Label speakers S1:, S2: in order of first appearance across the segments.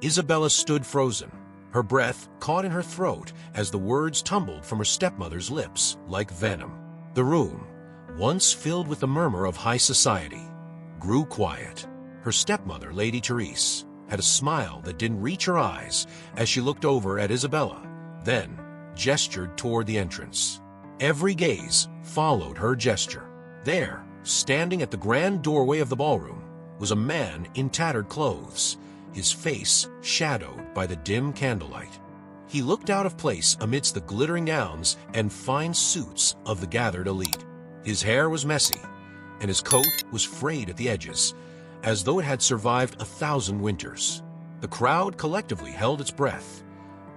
S1: Isabella stood frozen, her breath caught in her throat as the words tumbled from her stepmother's lips like venom. The room, once filled with the murmur of high society, grew quiet. Her stepmother, Lady Therese, had a smile that didn't reach her eyes as she looked over at Isabella, then gestured toward the entrance. Every gaze followed her gesture. There, standing at the grand doorway of the ballroom, was a man in tattered clothes, his face shadowed by the dim candlelight. He looked out of place amidst the glittering gowns and fine suits of the gathered elite. His hair was messy, and his coat was frayed at the edges, as though it had survived 1,000 winters. The crowd collectively held its breath,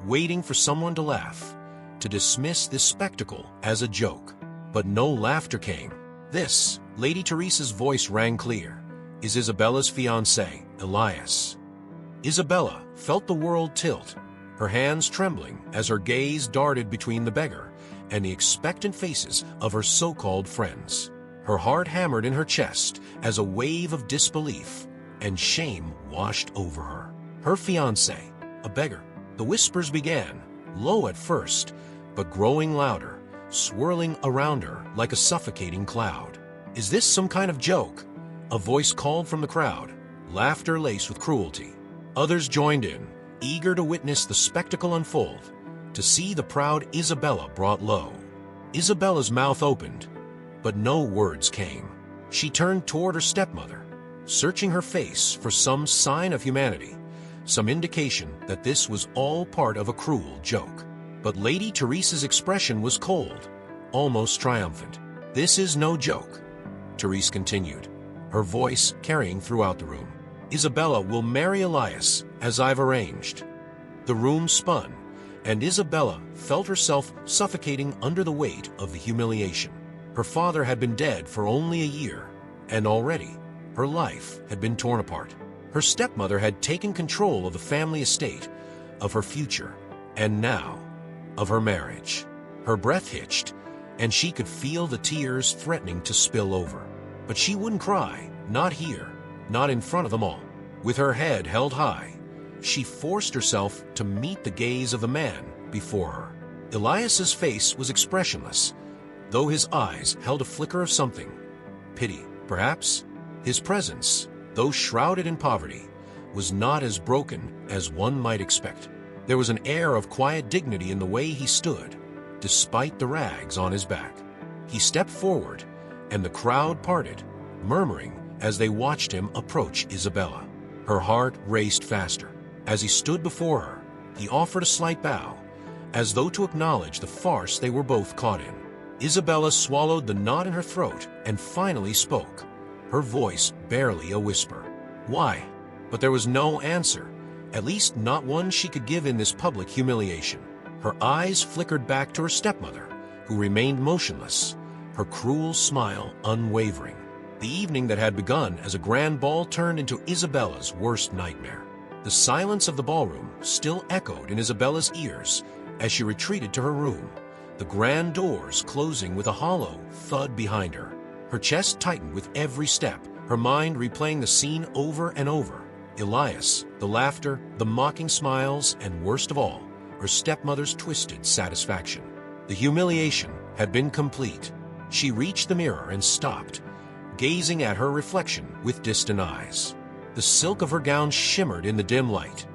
S1: waiting for someone to laugh, to dismiss this spectacle as a joke. But no laughter came. "This," Lady Therese's voice rang clear, "is Isabella's fiancé, Elias." Isabella felt the world tilt, her hands trembling as her gaze darted between the beggar and the expectant faces of her so-called friends. Her heart hammered in her chest as a wave of disbelief and shame washed over her. Her fiancé, a beggar. The whispers began, low at first, but growing louder, swirling around her like a suffocating cloud. "Is this some kind of joke?" A voice called from the crowd, laughter laced with cruelty. Others joined in, eager to witness the spectacle unfold, to see the proud Isabella brought low. Isabella's mouth opened, but no words came. She turned toward her stepmother, searching her face for some sign of humanity, some indication that this was all part of a cruel joke. But Lady Therese's expression was cold, almost triumphant. "This is no joke," Therese continued, her voice carrying throughout the room. "Isabella will marry Elias, as I've arranged." The room spun, and Isabella felt herself suffocating under the weight of the humiliation. Her father had been dead for only a year, and already her life had been torn apart. Her stepmother had taken control of the family estate, of her future, and now, of her marriage. Her breath hitched, and she could feel the tears threatening to spill over. But she wouldn't cry, not here, not in front of them all. With her head held high, she forced herself to meet the gaze of the man before her. Elias's face was expressionless, though his eyes held a flicker of something. Pity, perhaps? His presence, though shrouded in poverty, was not as broken as one might expect. There was an air of quiet dignity in the way he stood, despite the rags on his back. He stepped forward, and the crowd parted, murmuring as they watched him approach Isabella. Her heart raced faster. As he stood before her, he offered a slight bow, as though to acknowledge the farce they were both caught in. Isabella swallowed the knot in her throat and finally spoke, her voice barely a whisper. "Why?" But there was no answer, at least not one she could give in this public humiliation. Her eyes flickered back to her stepmother, who remained motionless, her cruel smile unwavering. The evening that had begun as a grand ball turned into Isabella's worst nightmare. The silence of the ballroom still echoed in Isabella's ears as she retreated to her room, the grand doors closing with a hollow thud behind her. Her chest tightened with every step, her mind replaying the scene over and over. Elias, the laughter, the mocking smiles, and worst of all, her stepmother's twisted satisfaction. The humiliation had been complete. She reached the mirror and stopped, gazing at her reflection with distant eyes. The silk of her gown shimmered in the dim light,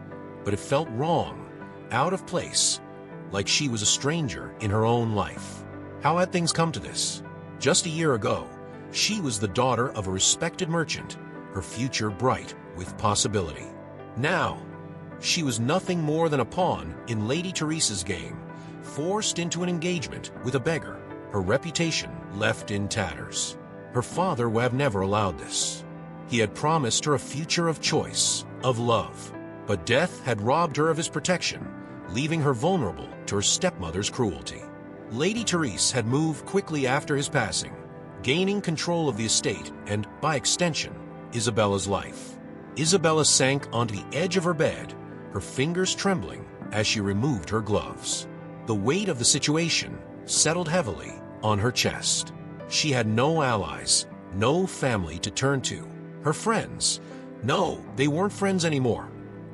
S1: but it felt wrong, out of place, like she was a stranger in her own life. How had things come to this? Just a year ago, she was the daughter of a respected merchant, her future bright with possibility. Now, she was nothing more than a pawn in Lady Therese's game, forced into an engagement with a beggar, her reputation left in tatters. Her father would have never allowed this. He had promised her a future of choice, of love, but death had robbed her of his protection, leaving her vulnerable to her stepmother's cruelty. Lady Therese had moved quickly after his passing, gaining control of the estate and, by extension, Isabella's life. Isabella sank onto the edge of her bed, her fingers trembling as she removed her gloves. The weight of the situation settled heavily on her chest. She had no allies, no family to turn to. Her friends, no, they weren't friends anymore.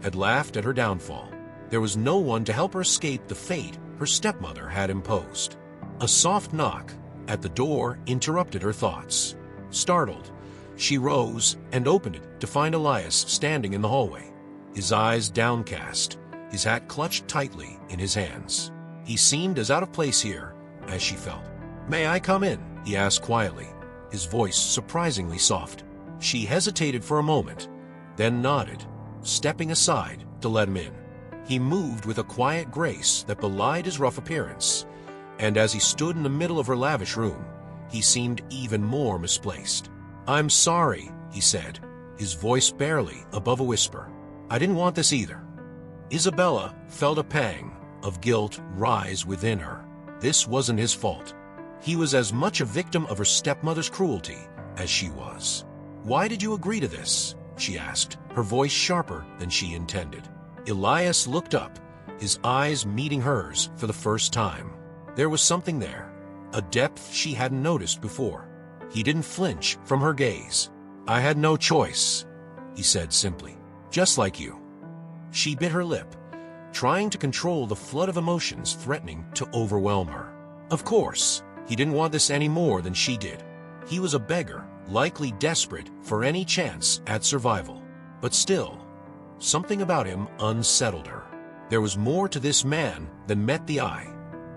S1: had laughed at her downfall. There was no one to help her escape the fate her stepmother had imposed. A soft knock at the door interrupted her thoughts. Startled, she rose and opened it to find Elias standing in the hallway, his eyes downcast, his hat clutched tightly in his hands. He seemed as out of place here as she felt. "May I come in?" he asked quietly, his voice surprisingly soft. She hesitated for a moment, then nodded, stepping aside to let him in. He moved with a quiet grace that belied his rough appearance, and as he stood in the middle of her lavish room, he seemed even more misplaced. "I'm sorry," he said, his voice barely above a whisper. "I didn't want this either." Isabella felt a pang of guilt rise within her. This wasn't his fault. He was as much a victim of her stepmother's cruelty as she was. "Why did you agree to this?" she asked, her voice sharper than she intended. Elias looked up, his eyes meeting hers for the first time. There was something there, a depth she hadn't noticed before. He didn't flinch from her gaze. "I had no choice," he said simply. "Just like you." She bit her lip, trying to control the flood of emotions threatening to overwhelm her. Of course, he didn't want this any more than she did. He was a beggar, likely desperate for any chance at survival. But still, something about him unsettled her. There was more to this man than met the eye.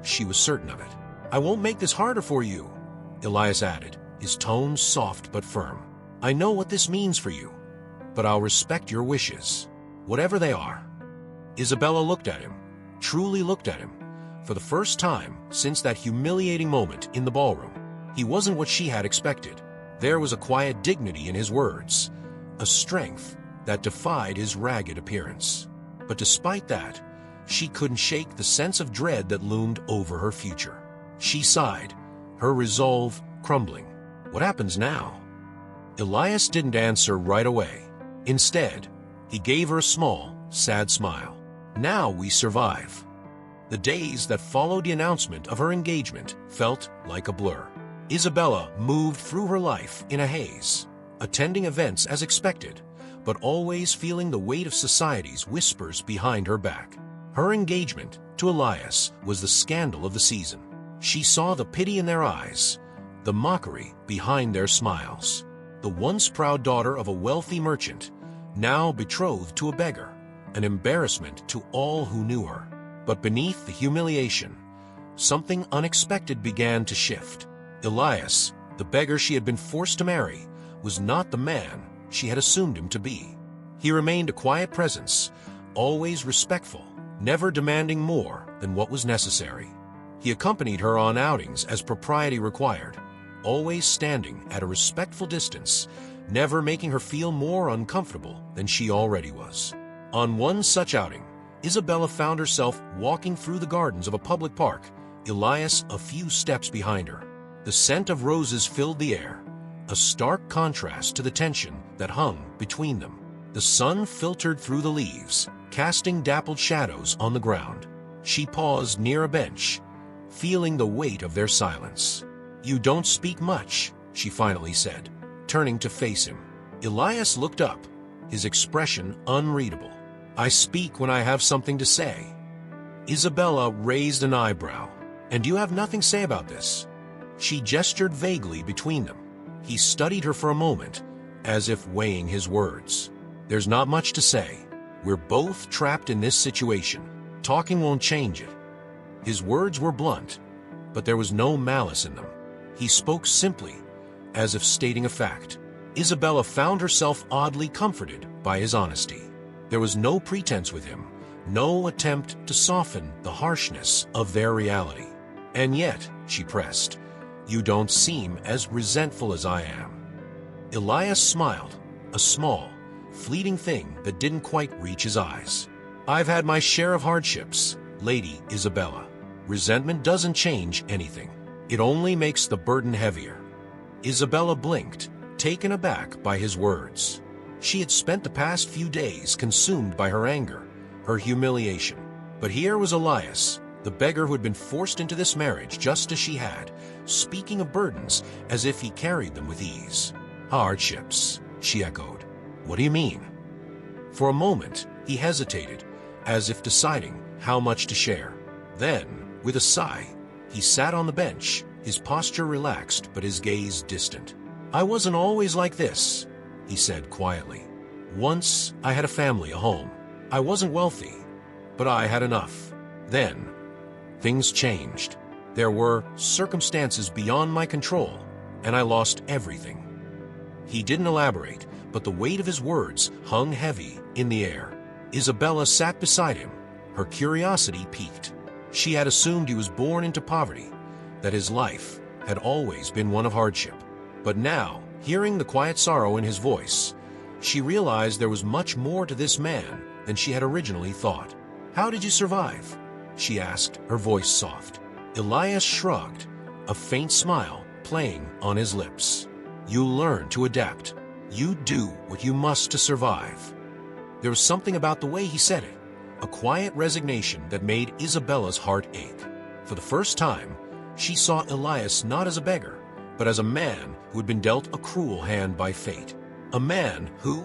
S1: She was certain of it. "I won't make this harder for you," Elias added, his tone soft but firm. "I know what this means for you, but I'll respect your wishes, whatever they are." Isabella looked at him, truly looked at him, for the first time since that humiliating moment in the ballroom. He wasn't what she had expected. There was a quiet dignity in his words, a strength that defied his ragged appearance. But despite that, she couldn't shake the sense of dread that loomed over her future. She sighed, her resolve crumbling. What happens now? Elias didn't answer right away. Instead, he gave her a small, sad smile. "Now we survive." The days that followed the announcement of her engagement felt like a blur. Isabella moved through her life in a haze, attending events as expected, but always feeling the weight of society's whispers behind her back. Her engagement to Elias was the scandal of the season. She saw the pity in their eyes, the mockery behind their smiles. The once proud daughter of a wealthy merchant, now betrothed to a beggar, an embarrassment to all who knew her. But beneath the humiliation, something unexpected began to shift. Elias, the beggar she had been forced to marry, was not the man she had assumed him to be. He remained a quiet presence, always respectful, never demanding more than what was necessary. He accompanied her on outings as propriety required, always standing at a respectful distance, never making her feel more uncomfortable than she already was. On one such outing, Isabella found herself walking through the gardens of a public park, Elias a few steps behind her. The scent of roses filled the air, a stark contrast to the tension that hung between them. The sun filtered through the leaves, casting dappled shadows on the ground. She paused near a bench, feeling the weight of their silence. "You don't speak much," she finally said, turning to face him. Elias looked up, his expression unreadable. "I speak when I have something to say." Isabella raised an eyebrow. "And you have nothing to say about this?" She gestured vaguely between them. He studied her for a moment, as if weighing his words. "There's not much to say. We're both trapped in this situation. Talking won't change it." His words were blunt, but there was no malice in them. He spoke simply, as if stating a fact. Isabella found herself oddly comforted by his honesty. There was no pretense with him, no attempt to soften the harshness of their reality. "And yet," she pressed, "you don't seem as resentful as I am." Elias smiled, a small, fleeting thing that didn't quite reach his eyes. "I've had my share of hardships, Lady Isabella. Resentment doesn't change anything. It only makes the burden heavier." Isabella blinked, taken aback by his words. She had spent the past few days consumed by her anger, her humiliation. But here was Elias, the beggar who had been forced into this marriage just as she had, speaking of burdens as if he carried them with ease. "Hardships," she echoed. "What do you mean?" For a moment, He hesitated, as if deciding how much to share. Then, with a sigh, he sat on the bench, his posture relaxed but his gaze distant. "I wasn't always like this," he said quietly. "Once I had a family, a home. I wasn't wealthy, but I had enough. Then, things changed. There were circumstances beyond my control, and I lost everything." He didn't elaborate, but the weight of his words hung heavy in the air. Isabella sat beside him, her curiosity piqued. She had assumed he was born into poverty, that his life had always been one of hardship. But now, hearing the quiet sorrow in his voice, she realized there was much more to this man than she had originally thought. "How did you survive?" she asked, her voice soft. Elias shrugged, a faint smile playing on his lips. "You learn to adapt. You do what you must to survive." There was something about the way he said it, a quiet resignation that made Isabella's heart ache. For the first time, she saw Elias not as a beggar, but as a man who had been dealt a cruel hand by fate. A man who,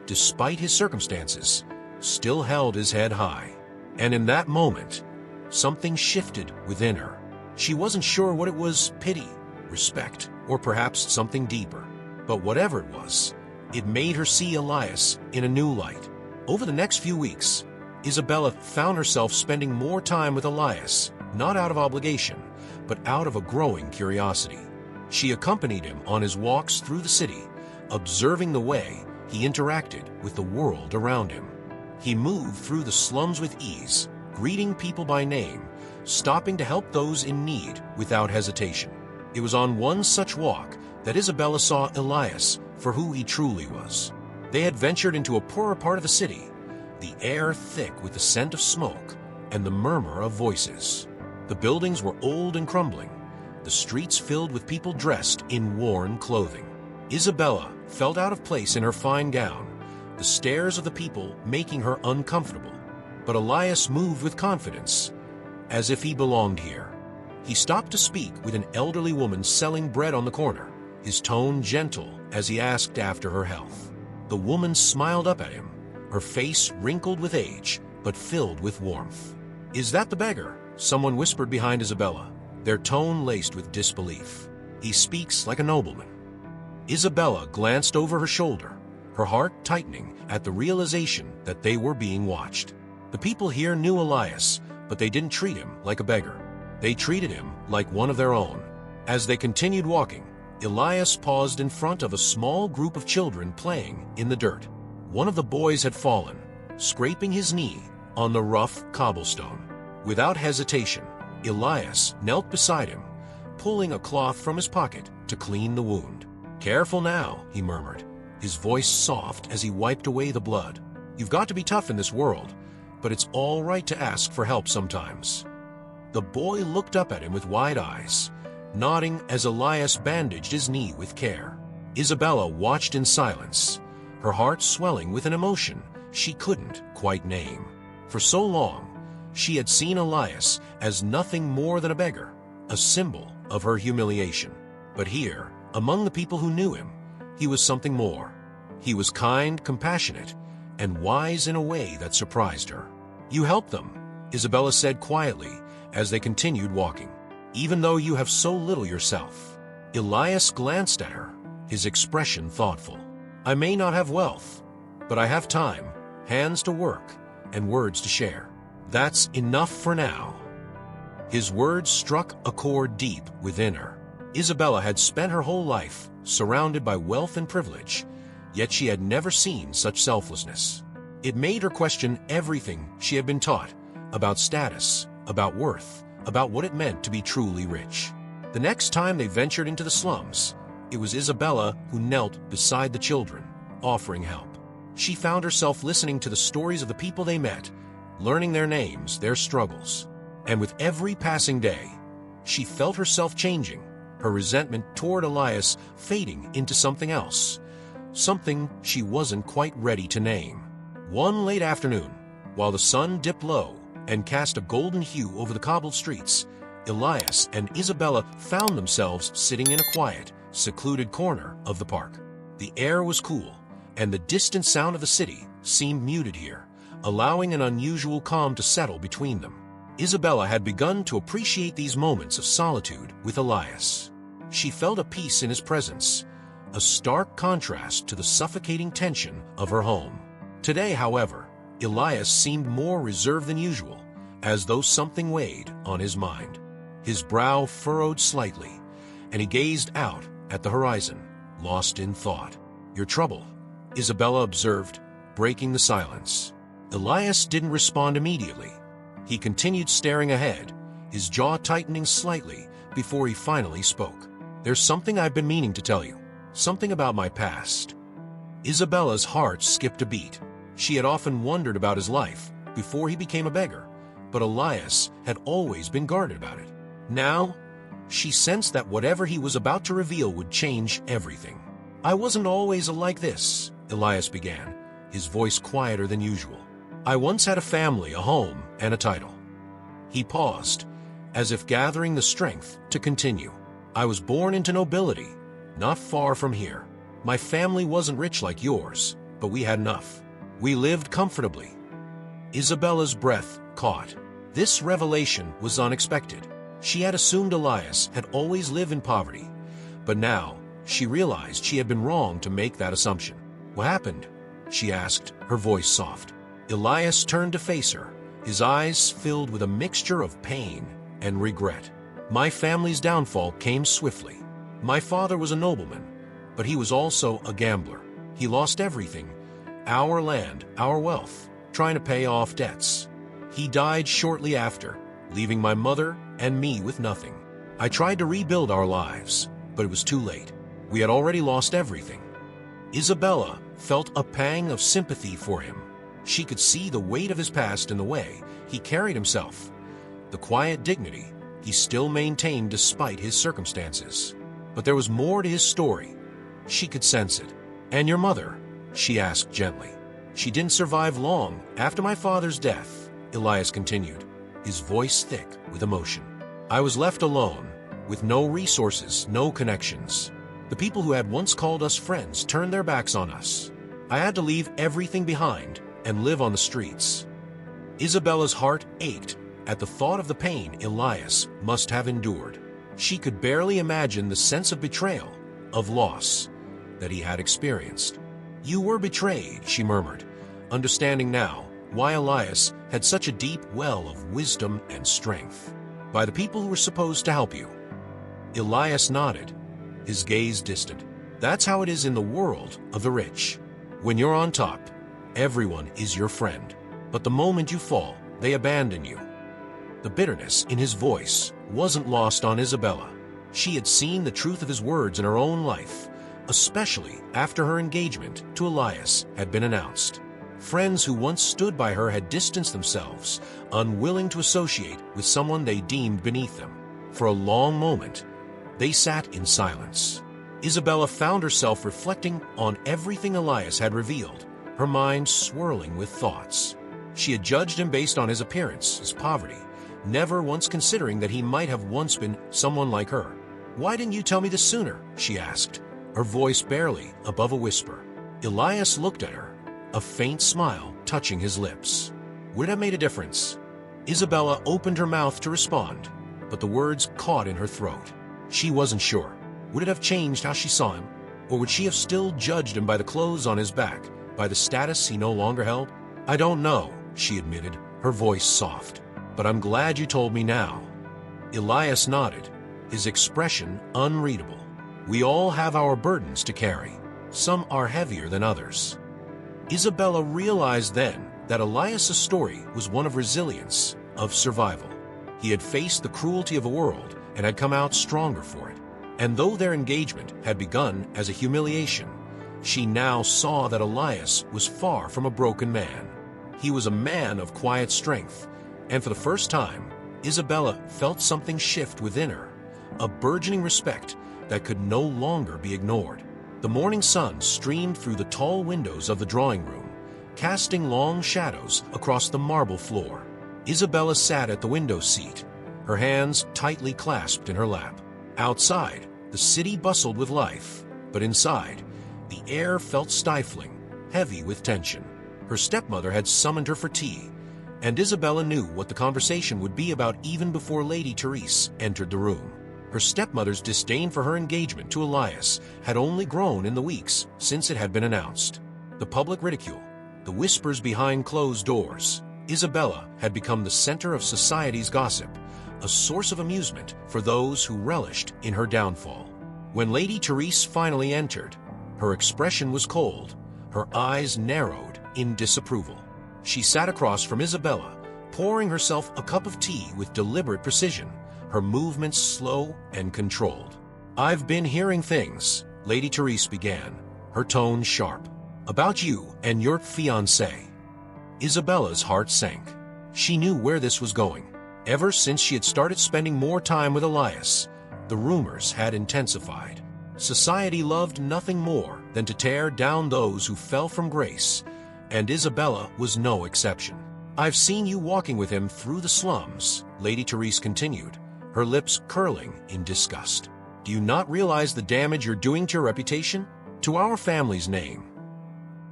S1: despite his circumstances, still held his head high. And in that moment, something shifted within her. She wasn't sure what it was: pity, respect, or perhaps something deeper. But whatever it was, it made her see Elias in a new light. Over the next few weeks, Isabella found herself spending more time with Elias, not out of obligation, but out of a growing curiosity. She accompanied him on his walks through the city, observing the way he interacted with the world around him. He moved through the slums with ease, greeting people by name, stopping to help those in need without hesitation. It was on one such walk that Isabella saw Elias for who he truly was. They had ventured into a poorer part of the city, the air thick with the scent of smoke and the murmur of voices. The buildings were old and crumbling, the streets filled with people dressed in worn clothing. Isabella felt out of place in her fine gown, the stares of the people making her uncomfortable. But Elias moved with confidence, as if he belonged here. He stopped to speak with an elderly woman selling bread on the corner, his tone gentle as he asked after her health. The woman smiled up at him, her face wrinkled with age, but filled with warmth. "Is that the beggar?" someone whispered behind Isabella, their tone laced with disbelief. "He speaks like a nobleman." Isabella glanced over her shoulder, her heart tightening at the realization that they were being watched. The people here knew Elias, but they didn't treat him like a beggar. They treated him like one of their own. As they continued walking, Elias paused in front of a small group of children playing in the dirt. One of the boys had fallen, scraping his knee on the rough cobblestone. Without hesitation, Elias knelt beside him, pulling a cloth from his pocket to clean the wound. "Careful now," he murmured, his voice soft as he wiped away the blood. "You've got to be tough in this world, but it's all right to ask for help sometimes." The boy looked up at him with wide eyes, nodding as Elias bandaged his knee with care. Isabella watched in silence, her heart swelling with an emotion she couldn't quite name. For so long, she had seen Elias as nothing more than a beggar, a symbol of her humiliation. But here, among the people who knew him, he was something more. He was kind, compassionate, and wise in a way that surprised her. "You helped them," Isabella said quietly as they continued walking, "even though you have so little yourself." Elias glanced at her, his expression thoughtful. "I may not have wealth, but I have time, hands to work, and words to share. That's enough for now." His words struck a chord deep within her. Isabella had spent her whole life surrounded by wealth and privilege, yet she had never seen such selflessness. It made her question everything she had been taught about status, about worth, about what it meant to be truly rich. The next time they ventured into the slums, it was Isabella who knelt beside the children, offering help. She found herself listening to the stories of the people they met, learning their names, their struggles. And with every passing day, she felt herself changing, her resentment toward Elias fading into something else, something she wasn't quite ready to name. One late afternoon, while the sun dipped low and cast a golden hue over the cobbled streets, Elias and Isabella found themselves sitting in a quiet, secluded corner of the park. The air was cool, and the distant sound of the city seemed muted here, allowing an unusual calm to settle between them. Isabella had begun to appreciate these moments of solitude with Elias. She felt a peace in his presence, a stark contrast to the suffocating tension of her home. Today, however, Elias seemed more reserved than usual, as though something weighed on his mind. His brow furrowed slightly, and he gazed out at the horizon, lost in thought. "Your trouble," Isabella observed, breaking the silence. Elias didn't respond immediately. He continued staring ahead, his jaw tightening slightly before he finally spoke. "There's something I've been meaning to tell you, something about my past." Isabella's heart skipped a beat. She had often wondered about his life before he became a beggar, but Elias had always been guarded about it. Now, she sensed that whatever he was about to reveal would change everything. "I wasn't always like this," Elias began, his voice quieter than usual. "I once had a family, a home, and a title." He paused, as if gathering the strength to continue. "I was born into nobility, not far from here. My family wasn't rich like yours, but we had enough. We lived comfortably." Isabella's breath caught. This revelation was unexpected. She had assumed Elias had always lived in poverty, but now she realized she had been wrong to make that assumption. "What happened?" she asked, her voice soft. Elias turned to face her, his eyes filled with a mixture of pain and regret. "My family's downfall came swiftly. My father was a nobleman, but he was also a gambler. He lost everything, our land, our wealth, trying to pay off debts. He died shortly after, leaving my mother and me with nothing. I tried to rebuild our lives, but it was too late. We had already lost everything." Isabella felt a pang of sympathy for him. She could see the weight of his past in the way he carried himself, the quiet dignity he still maintained despite his circumstances. But there was more to his story. She could sense it. "And your mother?" she asked gently. "She didn't survive long after my father's death," Elias continued, his voice thick with emotion. "I was left alone, with no resources, no connections. The people who had once called us friends turned their backs on us. I had to leave everything behind and live on the streets." Isabella's heart ached at the thought of the pain Elias must have endured. She could barely imagine the sense of betrayal, of loss, that he had experienced. "You were betrayed," she murmured, understanding now why Elias had such a deep well of wisdom and strength. "By the people who were supposed to help you." Elias nodded, his gaze distant. "That's how it is in the world of the rich. When you're on top, everyone is your friend. But the moment you fall, they abandon you." The bitterness in his voice wasn't lost on Isabella. She had seen the truth of his words in her own life, especially after her engagement to Elias had been announced. Friends who once stood by her had distanced themselves, unwilling to associate with someone they deemed beneath them. For a long moment, they sat in silence. Isabella found herself reflecting on everything Elias had revealed, her mind swirling with thoughts. She had judged him based on his appearance, his poverty, never once considering that he might have once been someone like her. "Why didn't you tell me this sooner?" she asked, her voice barely above a whisper. Elias looked at her, a faint smile touching his lips. Would it have made a difference? Isabella opened her mouth to respond, but the words caught in her throat. She wasn't sure. Would it have changed how she saw him? Or would she have still judged him by the clothes on his back, by the status he no longer held? "I don't know," she admitted, her voice soft. "But I'm glad you told me now." Elias nodded, his expression unreadable. "We all have our burdens to carry. Some are heavier than others." Isabella realized then that Elias' story was one of resilience, of survival. He had faced the cruelty of a world and had come out stronger for it. And though their engagement had begun as a humiliation, she now saw that Elias was far from a broken man. He was a man of quiet strength, and for the first time, Isabella felt something shift within her, a burgeoning respect that could no longer be ignored. The morning sun streamed through the tall windows of the drawing room, casting long shadows across the marble floor. Isabella sat at the window seat, her hands tightly clasped in her lap. Outside, the city bustled with life, but inside, the air felt stifling, heavy with tension. Her stepmother had summoned her for tea, and Isabella knew what the conversation would be about even before Lady Therese entered the room. Her stepmother's disdain for her engagement to Elias had only grown in the weeks since it had been announced. The public ridicule, the whispers behind closed doors. Isabella had become the center of society's gossip, a source of amusement for those who relished in her downfall. When Lady Therese finally entered, her expression was cold, her eyes narrowed in disapproval. She sat across from Isabella, pouring herself a cup of tea with deliberate precision, her movements slow and controlled. "I've been hearing things," Lady Therese began, her tone sharp, "about you and your fiancé." Isabella's heart sank. She knew where this was going. Ever since she had started spending more time with Elias, the rumors had intensified. Society loved nothing more than to tear down those who fell from grace, and Isabella was no exception. "I've seen you walking with him through the slums," Lady Therese continued, her lips curling in disgust. "Do you not realize the damage you're doing to your reputation, to our family's name?"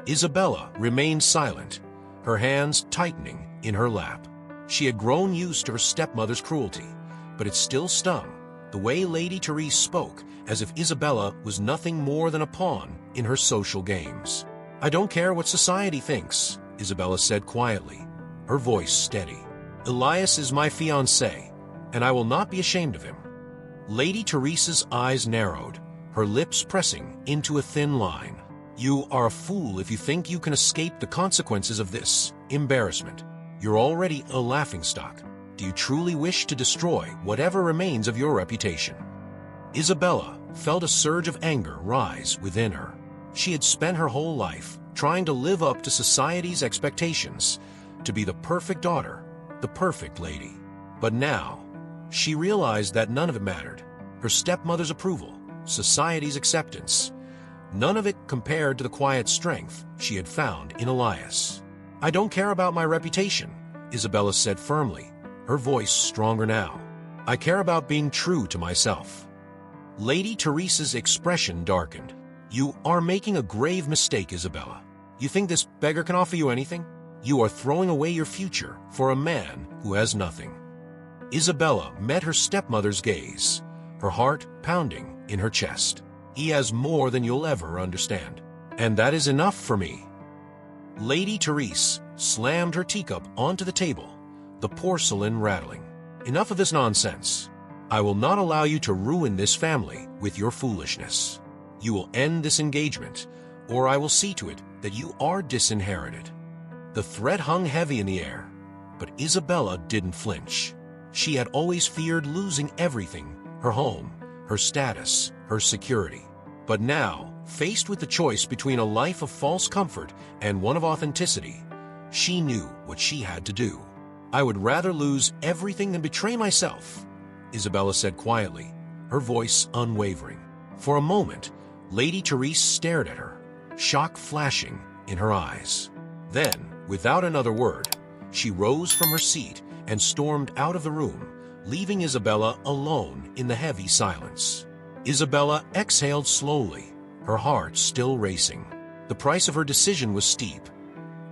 S1: Isabella remained silent, her hands tightening in her lap. She had grown used to her stepmother's cruelty, but it still stung, the way Lady Therese spoke, as if Isabella was nothing more than a pawn in her social games. "I don't care what society thinks," Isabella said quietly, her voice steady. "Elias is my fiancé, and I will not be ashamed of him." Lady Therese's eyes narrowed, her lips pressing into a thin line. "You are a fool if you think you can escape the consequences of this embarrassment. You're already a laughingstock. Do you truly wish to destroy whatever remains of your reputation?" Isabella felt a surge of anger rise within her. She had spent her whole life trying to live up to society's expectations, to be the perfect daughter, the perfect lady. But now, she realized that none of it mattered. Her stepmother's approval, society's acceptance, none of it compared to the quiet strength she had found in Elias. "I don't care about my reputation," Isabella said firmly, her voice stronger now. "I care about being true to myself." Lady Therese's expression darkened. "You are making a grave mistake, Isabella. You think this beggar can offer you anything? You are throwing away your future for a man who has nothing." Isabella met her stepmother's gaze, her heart pounding in her chest. "He has more than you'll ever understand, and that is enough for me." Lady Therese slammed her teacup onto the table, the porcelain rattling. "Enough of this nonsense. I will not allow you to ruin this family with your foolishness. You will end this engagement, or I will see to it that you are disinherited." The threat hung heavy in the air, but Isabella didn't flinch. She had always feared losing everything, her home, her status, her security. But now, faced with the choice between a life of false comfort and one of authenticity, she knew what she had to do. "I would rather lose everything than betray myself," Isabella said quietly, her voice unwavering. For a moment, Lady Therese stared at her, shock flashing in her eyes. Then, without another word, she rose from her seat and stormed out of the room, leaving Isabella alone in the heavy silence. Isabella exhaled slowly, her heart still racing. The price of her decision was steep,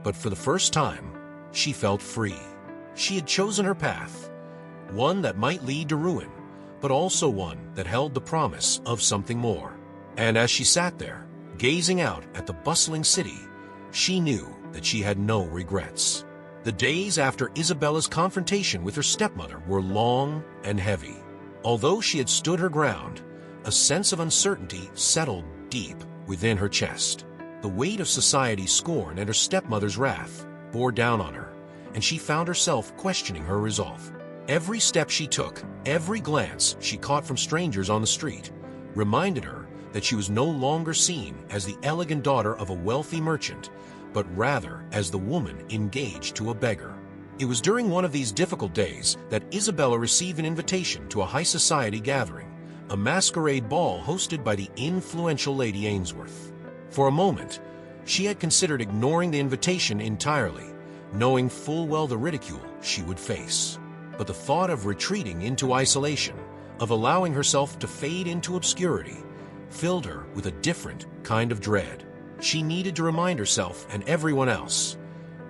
S1: but for the first time, she felt free. She had chosen her path, one that might lead to ruin, but also one that held the promise of something more. And as she sat there, gazing out at the bustling city, she knew that she had no regrets. The days after Isabella's confrontation with her stepmother were long and heavy. Although she had stood her ground, a sense of uncertainty settled deep within her chest. The weight of society's scorn and her stepmother's wrath bore down on her, and she found herself questioning her resolve. Every step she took, every glance she caught from strangers on the street, reminded her that she was no longer seen as the elegant daughter of a wealthy merchant, but rather as the woman engaged to a beggar. It was during one of these difficult days that Isabella received an invitation to a high society gathering, a masquerade ball hosted by the influential Lady Ainsworth. For a moment, she had considered ignoring the invitation entirely, knowing full well the ridicule she would face. But the thought of retreating into isolation, of allowing herself to fade into obscurity, filled her with a different kind of dread. She needed to remind herself and everyone else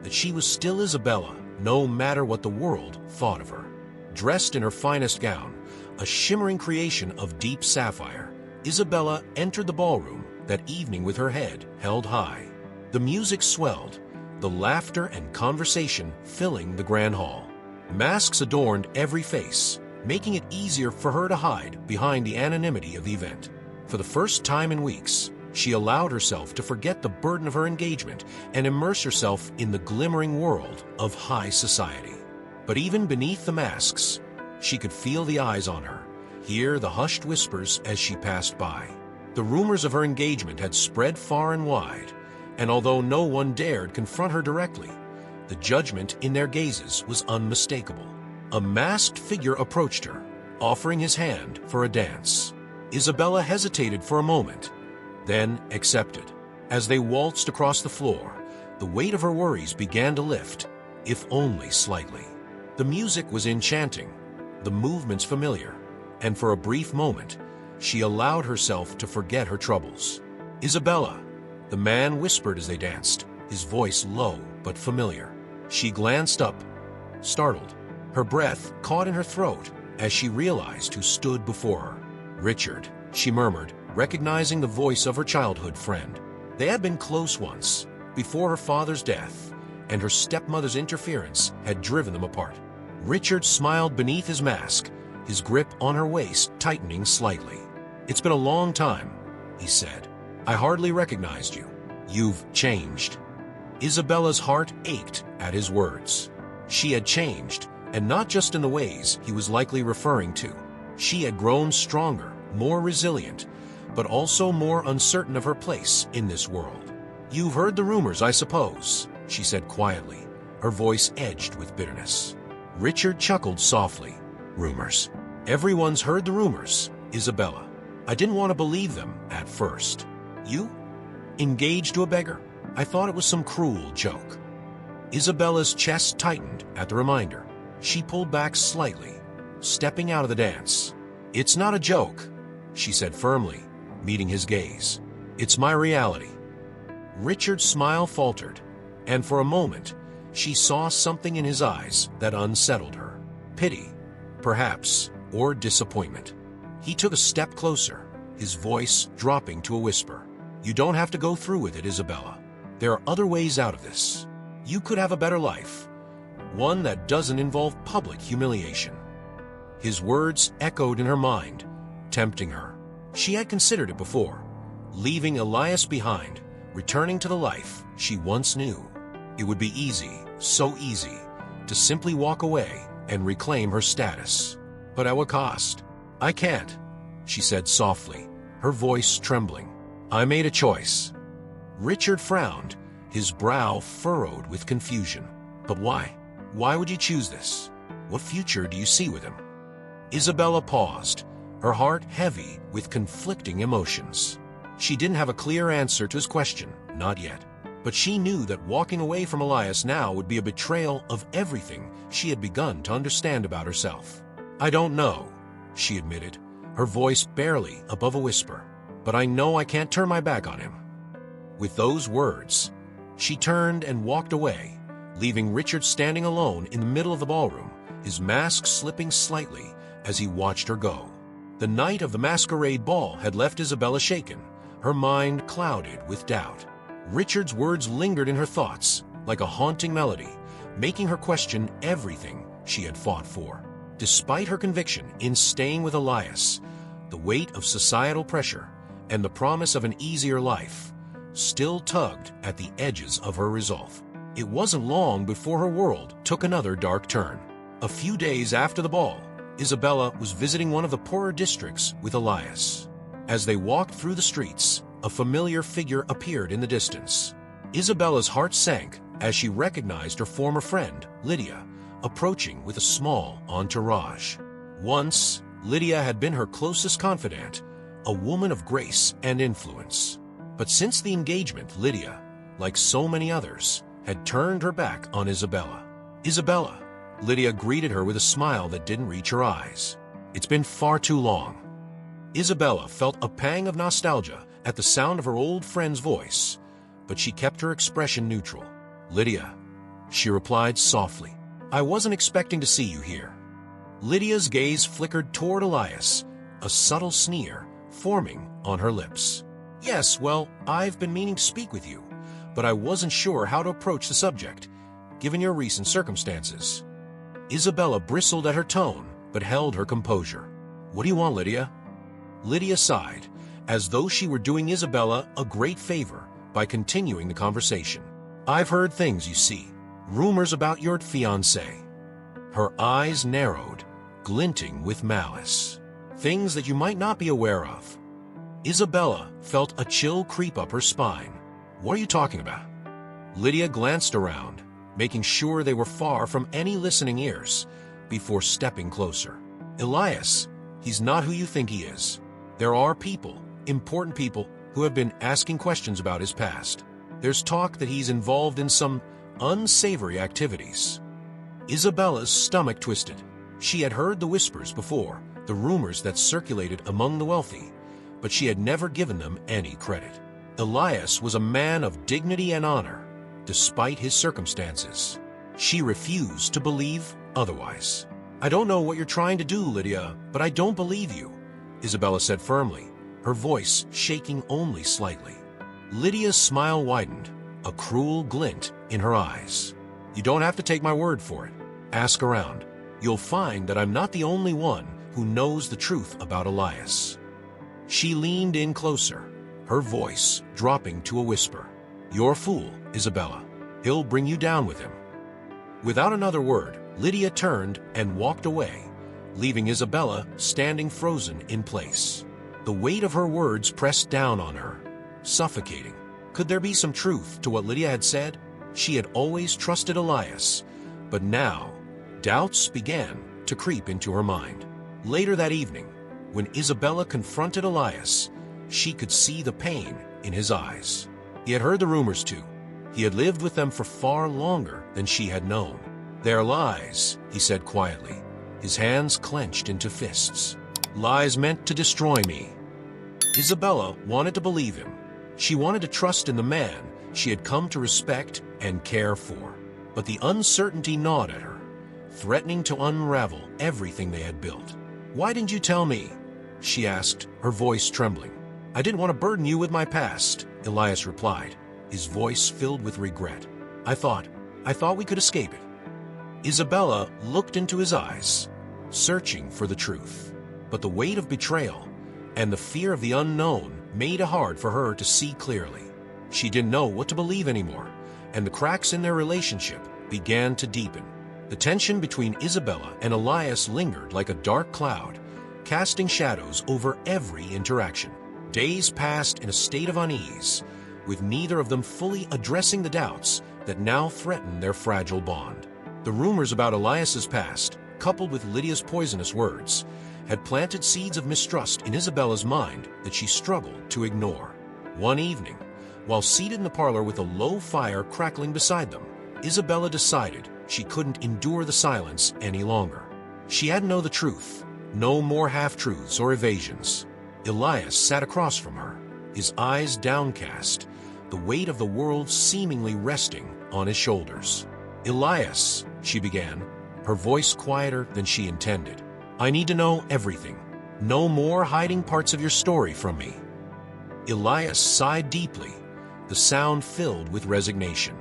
S1: that she was still Isabella, no matter what the world thought of her. Dressed in her finest gown, a shimmering creation of deep sapphire, Isabella entered the ballroom that evening with her head held high. The music swelled, the laughter and conversation filling the grand hall. Masks adorned every face, making it easier for her to hide behind the anonymity of the event. For the first time in weeks, she allowed herself to forget the burden of her engagement and immerse herself in the glimmering world of high society. But even beneath the masks, she could feel the eyes on her, hear the hushed whispers as she passed by. The rumors of her engagement had spread far and wide, and although no one dared confront her directly, the judgment in their gazes was unmistakable. A masked figure approached her, offering his hand for a dance. Isabella hesitated for a moment, then accepted. As they waltzed across the floor, the weight of her worries began to lift, if only slightly. The music was enchanting, the movements familiar, and for a brief moment, she allowed herself to forget her troubles. "Isabella," the man whispered as they danced, his voice low but familiar. She glanced up, startled, her breath caught in her throat as she realized who stood before her. "Richard," she murmured, recognizing the voice of her childhood friend. They had been close once, before her father's death, and her stepmother's interference had driven them apart. Richard smiled beneath his mask, his grip on her waist tightening slightly. "It's been a long time," he said. "I hardly recognized you. You've changed." Isabella's heart ached at his words. She had changed, and not just in the ways he was likely referring to. She had grown stronger, more resilient, but also more uncertain of her place in this world. "You've heard the rumors, I suppose," she said quietly, her voice edged with bitterness. Richard chuckled softly. "Rumors? Everyone's heard the rumors, Isabella. I didn't want to believe them at first. You? Engaged to a beggar? I thought it was some cruel joke." Isabella's chest tightened at the reminder. She pulled back slightly, stepping out of the dance. "It's not a joke," she said firmly, meeting his gaze. "It's my reality." Richard's smile faltered, and for a moment, she saw something in his eyes that unsettled her. Pity, perhaps, or disappointment. He took a step closer, his voice dropping to a whisper. "You don't have to go through with it, Isabella. There are other ways out of this. You could have a better life, one that doesn't involve public humiliation." His words echoed in her mind, tempting her. She had considered it before, leaving Elias behind, returning to the life she once knew. It would be easy, so easy, to simply walk away and reclaim her status. But at what cost? "I can't," she said softly, her voice trembling. "I made a choice." Richard frowned, his brow furrowed with confusion. "But why? Why would you choose this? What future do you see with him?" Isabella paused, her heart heavy with conflicting emotions. She didn't have a clear answer to his question, not yet. But she knew that walking away from Elias now would be a betrayal of everything she had begun to understand about herself. "I don't know," she admitted, her voice barely above a whisper. "But I know I can't turn my back on him." With those words, she turned and walked away, leaving Richard standing alone in the middle of the ballroom, his mask slipping slightly as he watched her go. The night of the masquerade ball had left Isabella shaken, her mind clouded with doubt. Richard's words lingered in her thoughts like a haunting melody, making her question everything she had fought for. Despite her conviction in staying with Elias, the weight of societal pressure and the promise of an easier life still tugged at the edges of her resolve. It wasn't long before her world took another dark turn. A few days after the ball, Isabella was visiting one of the poorer districts with Elias. As they walked through the streets, a familiar figure appeared in the distance. Isabella's heart sank as she recognized her former friend, Lydia, approaching with a small entourage. Once, Lydia had been her closest confidant, a woman of grace and influence. But since the engagement, Lydia, like so many others, had turned her back on Isabella. "Isabella," Lydia greeted her with a smile that didn't reach her eyes. "It's been far too long." Isabella felt a pang of nostalgia at the sound of her old friend's voice, but she kept her expression neutral. "Lydia," she replied softly. "I wasn't expecting to see you here." Lydia's gaze flickered toward Elias, a subtle sneer forming on her lips. "Yes, well, I've been meaning to speak with you, but I wasn't sure how to approach the subject, given your recent circumstances." Isabella bristled at her tone, but held her composure. "What do you want, Lydia?" Lydia sighed, as though she were doing Isabella a great favor by continuing the conversation. "I've heard things, you see. Rumors about your fiancé." Her eyes narrowed, glinting with malice. "Things that you might not be aware of." Isabella felt a chill creep up her spine. "What are you talking about?" Lydia glanced around, making sure they were far from any listening ears, before stepping closer. "Elias, he's not who you think he is. There are people, important people, who have been asking questions about his past. There's talk that he's involved in some unsavory activities." Isabella's stomach twisted. She had heard the whispers before, the rumors that circulated among the wealthy, but she had never given them any credit. Elias was a man of dignity and honor, despite his circumstances. She refused to believe otherwise. "I don't know what you're trying to do, Lydia, but I don't believe you," Isabella said firmly, her voice shaking only slightly. Lydia's smile widened, a cruel glint in her eyes. "You don't have to take my word for it. Ask around. You'll find that I'm not the only one who knows the truth about Elias." She leaned in closer, her voice dropping to a whisper. "You're a fool, Isabella. He'll bring you down with him." Without another word, Lydia turned and walked away, leaving Isabella standing frozen in place. The weight of her words pressed down on her, suffocating. Could there be some truth to what Lydia had said? She had always trusted Elias, but now doubts began to creep into her mind. Later that evening, when Isabella confronted Elias, she could see the pain in his eyes. He had heard the rumors too. He had lived with them for far longer than she had known. "They're lies," he said quietly, his hands clenched into fists. "Lies meant to destroy me." Isabella wanted to believe him. She wanted to trust in the man she had come to respect and care for. But the uncertainty gnawed at her, threatening to unravel everything they had built. "Why didn't you tell me?" she asked, her voice trembling. "I didn't want to burden you with my past," Elias replied, his voice filled with regret. I thought we could escape it." Isabella looked into his eyes, searching for the truth. But the weight of betrayal and the fear of the unknown made it hard for her to see clearly. She didn't know what to believe anymore, and the cracks in their relationship began to deepen. The tension between Isabella and Elias lingered like a dark cloud, casting shadows over every interaction. Days passed in a state of unease, with neither of them fully addressing the doubts that now threatened their fragile bond. The rumors about Elias's past, coupled with Lydia's poisonous words, had planted seeds of mistrust in Isabella's mind that she struggled to ignore. One evening, while seated in the parlor with a low fire crackling beside them, Isabella decided she couldn't endure the silence any longer. She had to know the truth, no more half-truths or evasions. Elias sat across from her, his eyes downcast, the weight of the world seemingly resting on his shoulders. "Elias," she began, her voice quieter than she intended, "I need to know everything. No more hiding parts of your story from me." Elias sighed deeply, the sound filled with resignation.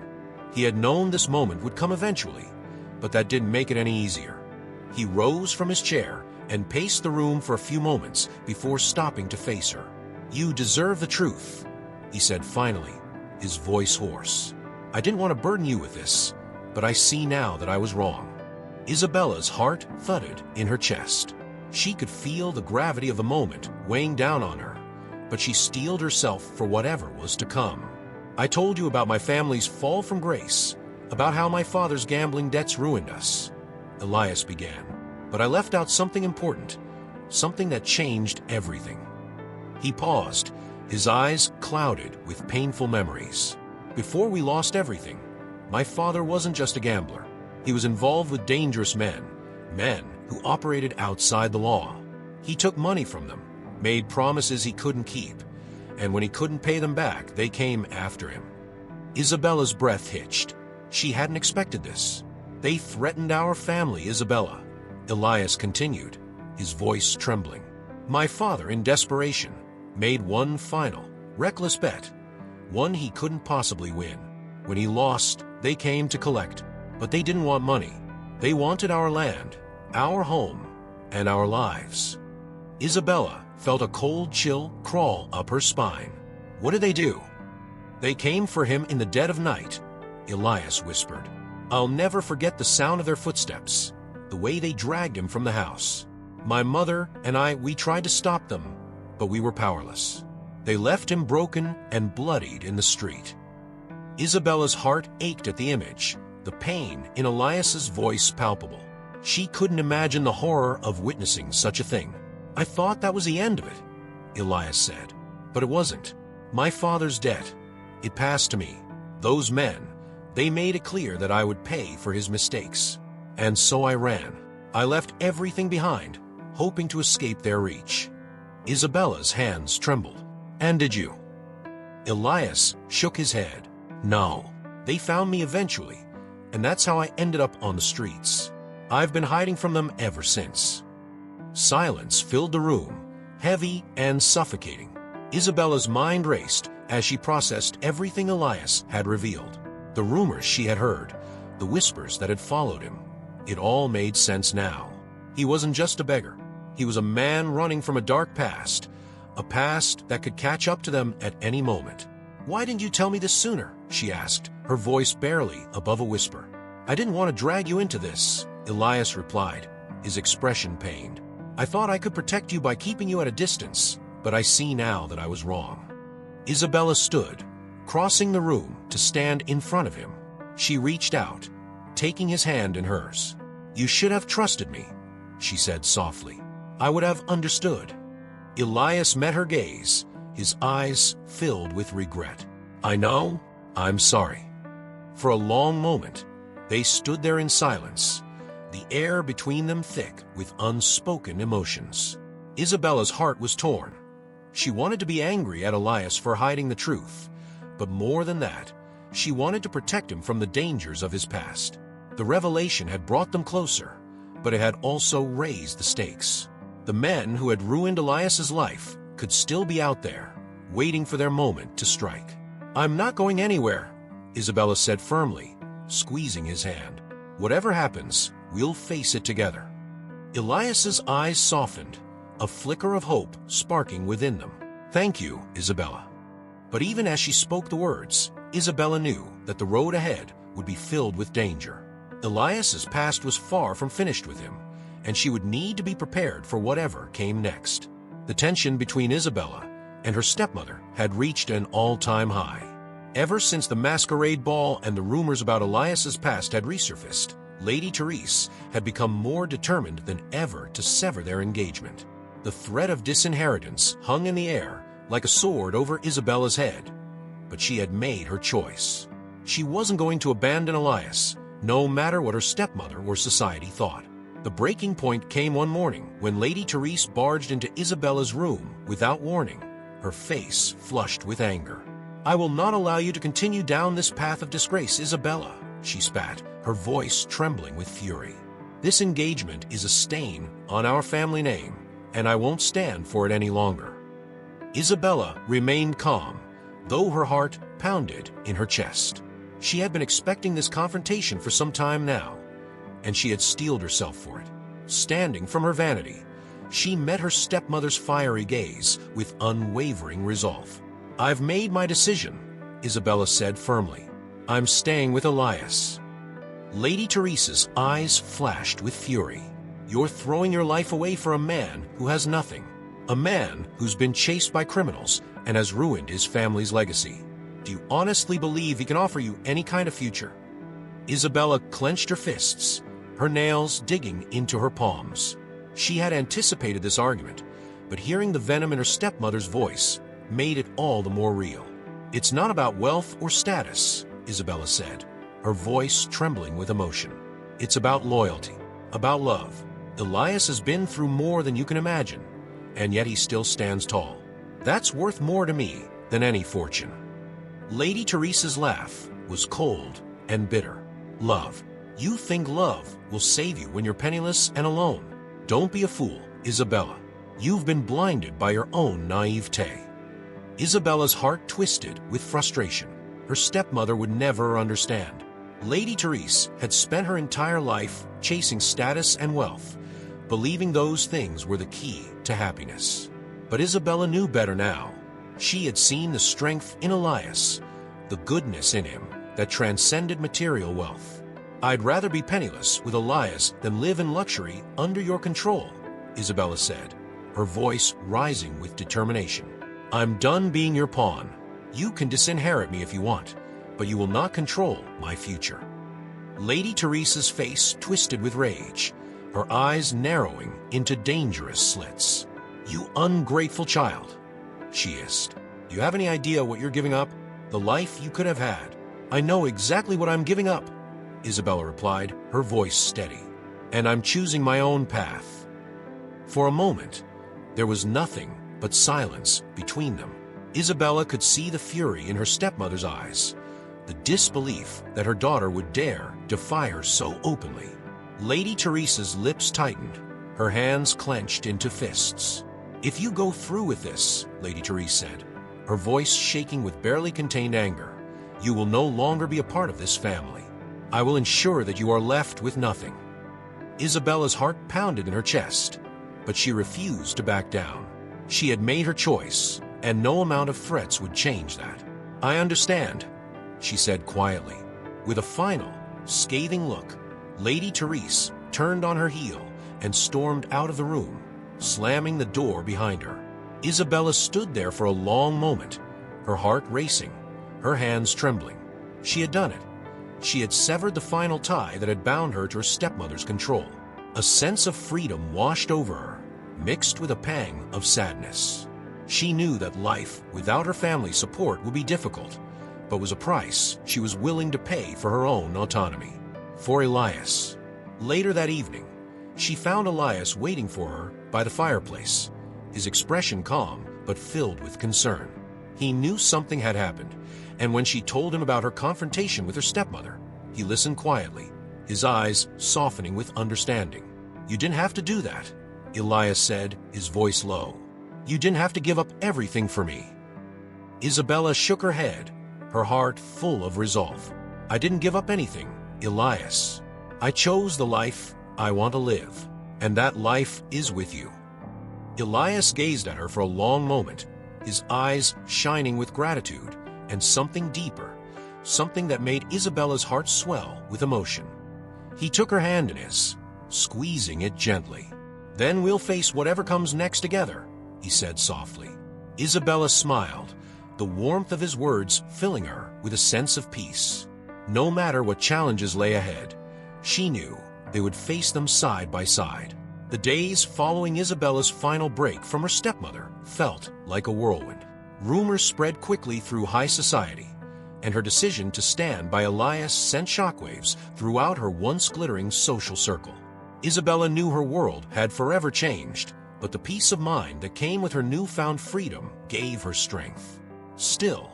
S1: He had known this moment would come eventually, but that didn't make it any easier. He rose from his chair and paced the room for a few moments before stopping to face her. "You deserve the truth," he said finally, his voice hoarse. "I didn't want to burden you with this, but I see now that I was wrong." Isabella's heart thudded in her chest. She could feel the gravity of the moment weighing down on her, but she steeled herself for whatever was to come. "I told you about my family's fall from grace, about how my father's gambling debts ruined us," Elias began. "But I left out something important, something that changed everything." He paused, his eyes clouded with painful memories. "Before we lost everything, my father wasn't just a gambler. He was involved with dangerous men who operated outside the law. He took money from them, made promises he couldn't keep, and when he couldn't pay them back, they came after him." Isabella's breath hitched. She hadn't expected this. They threatened our family, Isabella. Elias continued, his voice trembling. My father, in desperation, made one final, reckless bet, one he couldn't possibly win. When he lost, they came to collect, but they didn't want money. They wanted our land, our home, and our lives. Isabella felt a cold chill crawl up her spine. What did they do? They came for him in the dead of night, Elias whispered. I'll never forget the sound of their footsteps, the way they dragged him from the house. My mother and we tried to stop them, but we were powerless. They left him broken and bloodied in the street. Isabella's heart ached at the image, the pain in Elias's voice palpable. She couldn't imagine the horror of witnessing such a thing. I thought that was the end of it, Elias said. But it wasn't. My father's debt, it passed to me. Those men, they made it clear that I would pay for his mistakes. And so I ran. I left everything behind, hoping to escape their reach. Isabella's hands trembled. And did you? Elias shook his head. No. They found me eventually, and that's how I ended up on the streets. I've been hiding from them ever since. Silence filled the room, heavy and suffocating. Isabella's mind raced as she processed everything Elias had revealed. The rumors she had heard, the whispers that had followed him. It all made sense now. He wasn't just a beggar. He was a man running from a dark past, a past that could catch up to them at any moment. Why didn't you tell me this sooner? She asked, her voice barely above a whisper. I didn't want to drag you into this, Elias replied, his expression pained. I thought I could protect you by keeping you at a distance, but I see now that I was wrong. Isabella stood, crossing the room to stand in front of him. She reached out, taking his hand in hers. You should have trusted me, she said softly. I would have understood. Elias met her gaze, his eyes filled with regret. I know, I'm sorry. For a long moment, they stood there in silence, the air between them thick with unspoken emotions. Isabella's heart was torn. She wanted to be angry at Elias for hiding the truth, but more than that, she wanted to protect him from the dangers of his past. The revelation had brought them closer, but it had also raised the stakes. The men who had ruined Elias's life could still be out there, waiting for their moment to strike. I'm not going anywhere, Isabella said firmly, squeezing his hand. Whatever happens, we'll face it together. Elias's eyes softened, a flicker of hope sparking within them. Thank you, Isabella. But even as she spoke the words, Isabella knew that the road ahead would be filled with danger. Elias's past was far from finished with him, and she would need to be prepared for whatever came next. The tension between Isabella and her stepmother had reached an all-time high. Ever since the masquerade ball and the rumors about Elias's past had resurfaced, Lady Therese had become more determined than ever to sever their engagement. The threat of disinheritance hung in the air like a sword over Isabella's head, but she had made her choice. She wasn't going to abandon Elias, no matter what her stepmother or society thought. The breaking point came one morning when Lady Therese barged into Isabella's room without warning, her face flushed with anger. I will not allow you to continue down this path of disgrace, Isabella, she spat, her voice trembling with fury. This engagement is a stain on our family name, and I won't stand for it any longer. Isabella remained calm, though her heart pounded in her chest. She had been expecting this confrontation for some time now, and she had steeled herself for it. Standing from her vanity, she met her stepmother's fiery gaze with unwavering resolve. I've made my decision, Isabella said firmly. I'm staying with Elias. Lady Therese's eyes flashed with fury. You're throwing your life away for a man who has nothing. A man who's been chased by criminals and has ruined his family's legacy. Do you honestly believe he can offer you any kind of future? Isabella clenched her fists, her nails digging into her palms. She had anticipated this argument, but hearing the venom in her stepmother's voice made it all the more real. It's not about wealth or status, Isabella said, her voice trembling with emotion. It's about loyalty, about love. Elias has been through more than you can imagine, and yet he still stands tall. That's worth more to me than any fortune. Lady Therese's laugh was cold and bitter. Love. You think love will save you when you're penniless and alone. Don't be a fool, Isabella. You've been blinded by your own naivete. Isabella's heart twisted with frustration. Her stepmother would never understand. Lady Therese had spent her entire life chasing status and wealth, believing those things were the key to happiness. But Isabella knew better now. She had seen the strength in Elias, the goodness in him that transcended material wealth. I'd rather be penniless with Elias than live in luxury under your control, Isabella said, her voice rising with determination. I'm done being your pawn. You can disinherit me if you want, but you will not control my future. Lady Therese's face twisted with rage, her eyes narrowing into dangerous slits. You ungrateful child, she hissed. Do you have any idea what you're giving up? The life you could have had. I know exactly what I'm giving up, Isabella replied, her voice steady. And I'm choosing my own path. For a moment, there was nothing but silence between them. Isabella could see the fury in her stepmother's eyes, the disbelief that her daughter would dare defy her so openly. Lady Therese's lips tightened, her hands clenched into fists. If you go through with this, Lady Therese said, her voice shaking with barely contained anger, you will no longer be a part of this family. I will ensure that you are left with nothing. Isabella's heart pounded in her chest, but she refused to back down. She had made her choice, and no amount of threats would change that. I understand, she said quietly. With a final, scathing look, Lady Therese turned on her heel and stormed out of the room, slamming the door behind her. Isabella stood there for a long moment, her heart racing, her hands trembling. She had done it. She had severed the final tie that had bound her to her stepmother's control. A sense of freedom washed over her, mixed with a pang of sadness. She knew that life without her family's support would be difficult, but was a price she was willing to pay for her own autonomy. For Elias. Later that evening, she found Elias waiting for her by the fireplace, his expression calm but filled with concern. He knew something had happened, and when she told him about her confrontation with her stepmother, he listened quietly, his eyes softening with understanding. You didn't have to do that, Elias said, his voice low. You didn't have to give up everything for me. Isabella shook her head, her heart full of resolve. I didn't give up anything, Elias. I chose the life I want to live, and that life is with you. Elias gazed at her for a long moment, his eyes shining with gratitude and something deeper, something that made Isabella's heart swell with emotion. He took her hand in his, squeezing it gently. Then we'll face whatever comes next together, he said softly. Isabella smiled, the warmth of his words filling her with a sense of peace. No matter what challenges lay ahead, she knew they would face them side by side. The days following Isabella's final break from her stepmother felt like a whirlwind. Rumors spread quickly through high society, and her decision to stand by Elias sent shockwaves throughout her once glittering social circle. Isabella knew her world had forever changed, but the peace of mind that came with her newfound freedom gave her strength. Still,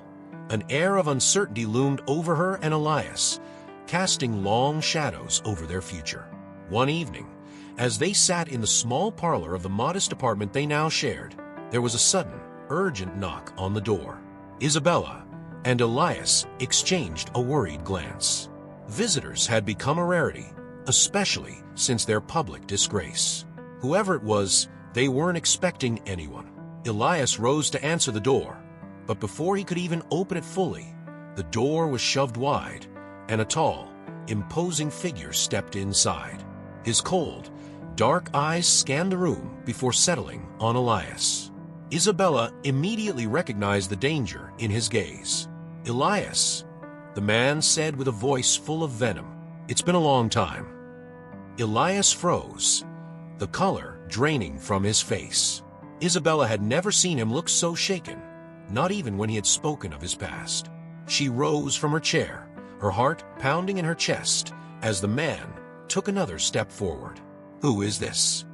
S1: an air of uncertainty loomed over her and Elias, casting long shadows over their future. One evening, as they sat in the small parlor of the modest apartment they now shared, there was a sudden, urgent knock on the door. Isabella and Elias exchanged a worried glance. Visitors had become a rarity, especially since their public disgrace. Whoever it was, they weren't expecting anyone. Elias rose to answer the door, but before he could even open it fully, the door was shoved wide, and a tall, imposing figure stepped inside. His cold, dark eyes scanned the room before settling on Elias. Isabella immediately recognized the danger in his gaze. Elias, the man said with a voice full of venom. It's been a long time. Elias froze, the color draining from his face. Isabella had never seen him look so shaken, not even when he had spoken of his past. She rose from her chair, her heart pounding in her chest, as the man took another step forward. Who is this?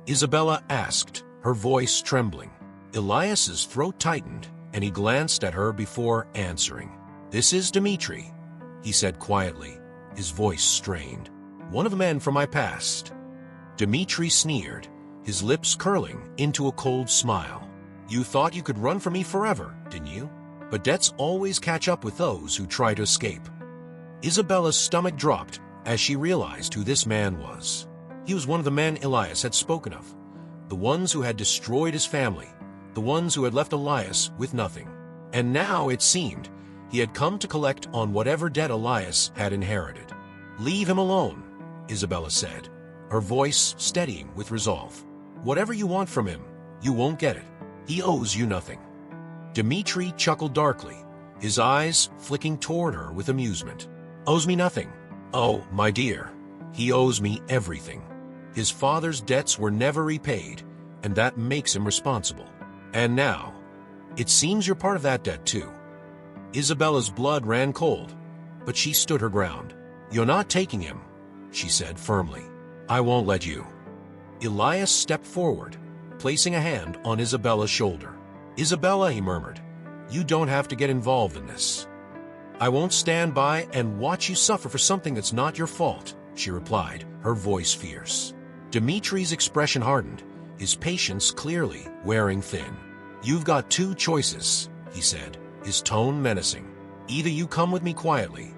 S1: Isabella asked, her voice trembling. Elias's throat tightened, and he glanced at her before answering. This is Dmitri, he said quietly, his voice strained. "One of the men from my past." Dmitri sneered, his lips curling into a cold smile. "You thought you could run from me forever, didn't you? But debts always catch up with those who try to escape." Isabella's stomach dropped as she realized who this man was. He was one of the men Elias had spoken of, the ones who had destroyed his family, the ones who had left Elias with nothing. And now, it seemed, he had come to collect on whatever debt Elias had inherited. "Leave him alone," Isabella said, her voice steadying with resolve. "Whatever you want from him, you won't get it. He owes you nothing." Dmitri chuckled darkly, his eyes flicking toward her with amusement. "Owes me nothing? Oh, my dear, he owes me everything. His father's debts were never repaid, and that makes him responsible. And now, it seems you're part of that debt too." Isabella's blood ran cold, but she stood her ground. "You're not taking him," she said firmly. "I won't let you." Elias stepped forward, placing a hand on Isabella's shoulder. "Isabella," he murmured, "you don't have to get involved in this." "I won't stand by and watch you suffer for something that's not your fault," she replied, her voice fierce. Dmitri's expression hardened, his patience clearly wearing thin. "You've got two choices," he said, his tone menacing. "Either you come with me quietly,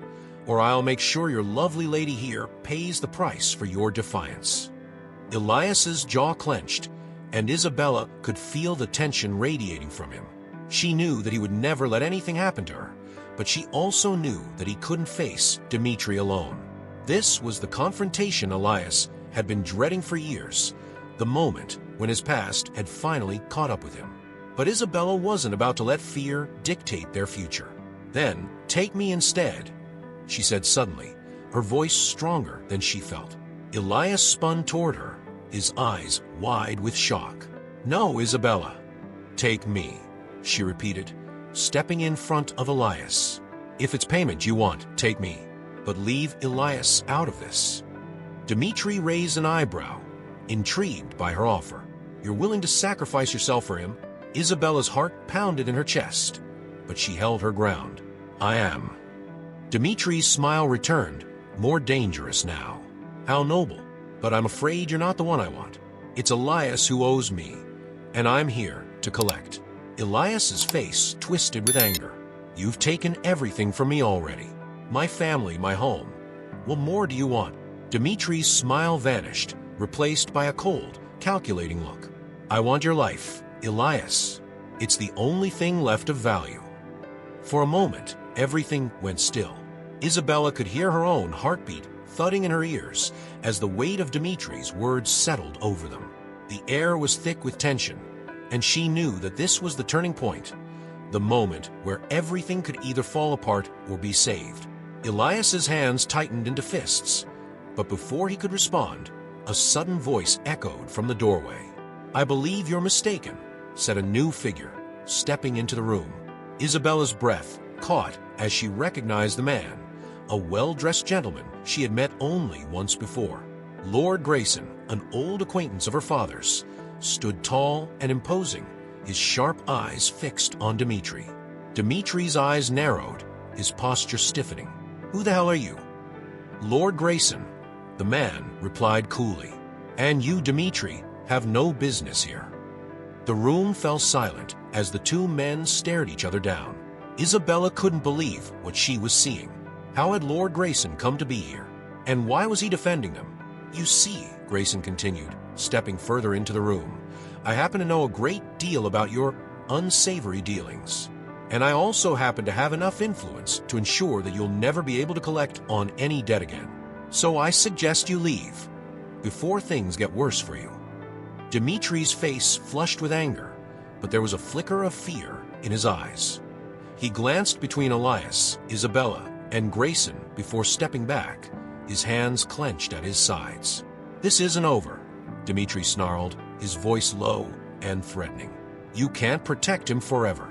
S1: or I'll make sure your lovely lady here pays the price for your defiance." Elias's jaw clenched, and Isabella could feel the tension radiating from him. She knew that he would never let anything happen to her, but she also knew that he couldn't face Dmitri alone. This was the confrontation Elias had been dreading for years, the moment when his past had finally caught up with him. But Isabella wasn't about to let fear dictate their future. "Then, take me instead," she said suddenly, her voice stronger than she felt. Elias spun toward her, his eyes wide with shock. "No, Isabella." "Take me," she repeated, stepping in front of Elias. "If it's payment you want, take me. But leave Elias out of this." Dmitri raised an eyebrow, intrigued by her offer. "You're willing to sacrifice yourself for him?" Isabella's heart pounded in her chest, but she held her ground. "I am." Dmitri's smile returned, more dangerous now. "How noble, but I'm afraid you're not the one I want. It's Elias who owes me, and I'm here to collect." Elias's face twisted with anger. "You've taken everything from me already. My family, my home. What more do you want?" Dmitri's smile vanished, replaced by a cold, calculating look. "I want your life, Elias. It's the only thing left of value." For a moment, everything went still. Isabella could hear her own heartbeat thudding in her ears as the weight of Dmitri's words settled over them. The air was thick with tension, and she knew that this was the turning point, the moment where everything could either fall apart or be saved. Elias's hands tightened into fists, but before he could respond, a sudden voice echoed from the doorway. "I believe you're mistaken," said a new figure, stepping into the room. Isabella's breath caught as she recognized the man, a well-dressed gentleman she had met only once before. Lord Grayson, an old acquaintance of her father's, stood tall and imposing, his sharp eyes fixed on Dmitri. Dmitri's eyes narrowed, his posture stiffening. "Who the hell are you?" "Lord Grayson," the man replied coolly. "And you, Dmitri, have no business here." The room fell silent as the two men stared each other down. Isabella couldn't believe what she was seeing. How had Lord Grayson come to be here? And why was he defending them? "You see," Grayson continued, stepping further into the room, "I happen to know a great deal about your unsavory dealings. And I also happen to have enough influence to ensure that you'll never be able to collect on any debt again. So I suggest you leave, before things get worse for you." Dmitri's face flushed with anger, but there was a flicker of fear in his eyes. He glanced between Elias, Isabella, and Grayson before stepping back, his hands clenched at his sides. "This isn't over," Dmitri snarled, his voice low and threatening. "You can't protect him forever."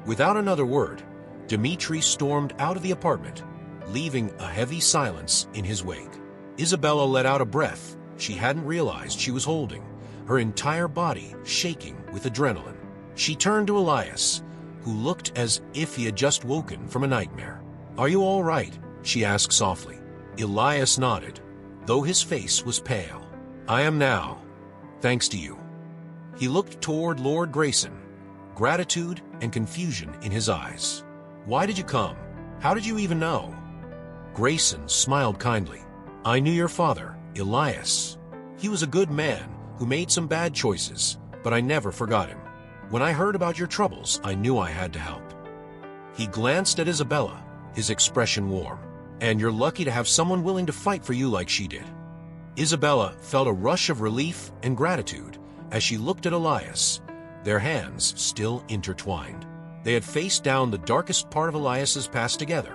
S1: Without another word, Dmitri stormed out of the apartment, leaving a heavy silence in his wake. Isabella let out a breath she hadn't realized she was holding, her entire body shaking with adrenaline. She turned to Elias, who looked as if he had just woken from a nightmare. "Are you all right?" she asked softly. Elias nodded, though his face was pale. "I am now, thanks to you." He looked toward Lord Grayson, gratitude and confusion in his eyes. "Why did you come? How did you even know?" Grayson smiled kindly. "I knew your father, Elias. He was a good man who made some bad choices, but I never forgot him. When I heard about your troubles, I knew I had to help." He glanced at Isabella, his expression warm. "And you're lucky to have someone willing to fight for you like she did." Isabella felt a rush of relief and gratitude as she looked at Elias, their hands still intertwined. They had faced down the darkest part of Elias's past together,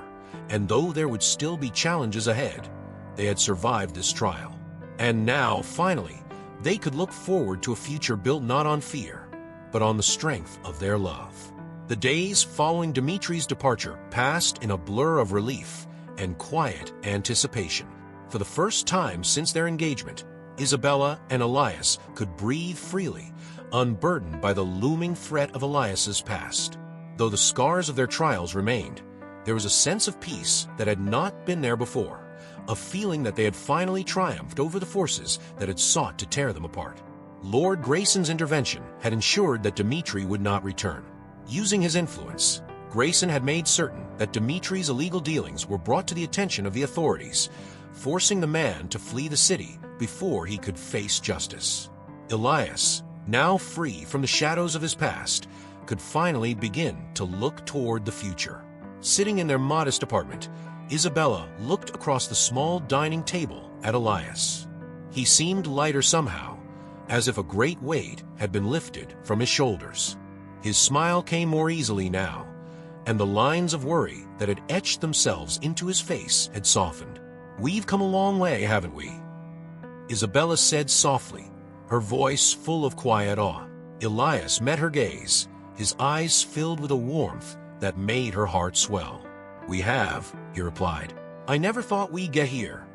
S1: and though there would still be challenges ahead, they had survived this trial. And now, finally, they could look forward to a future built not on fear, but on the strength of their love. The days following Dimitri's departure passed in a blur of relief and quiet anticipation. For the first time since their engagement, Isabella and Elias could breathe freely, unburdened by the looming threat of Elias's past. Though the scars of their trials remained, there was a sense of peace that had not been there before, a feeling that they had finally triumphed over the forces that had sought to tear them apart. Lord Grayson's intervention had ensured that Dimitri would not return. Using his influence, Grayson had made certain that Dimitri's illegal dealings were brought to the attention of the authorities, forcing the man to flee the city before he could face justice. Elias, now free from the shadows of his past, could finally begin to look toward the future. Sitting in their modest apartment, Isabella looked across the small dining table at Elias. He seemed lighter somehow, as if a great weight had been lifted from his shoulders. His smile came more easily now, and the lines of worry that had etched themselves into his face had softened. "We've come a long way, haven't we?" Isabella said softly, her voice full of quiet awe. Elias met her gaze, his eyes filled with a warmth that made her heart swell. "We have," he replied. "I never thought we'd get here,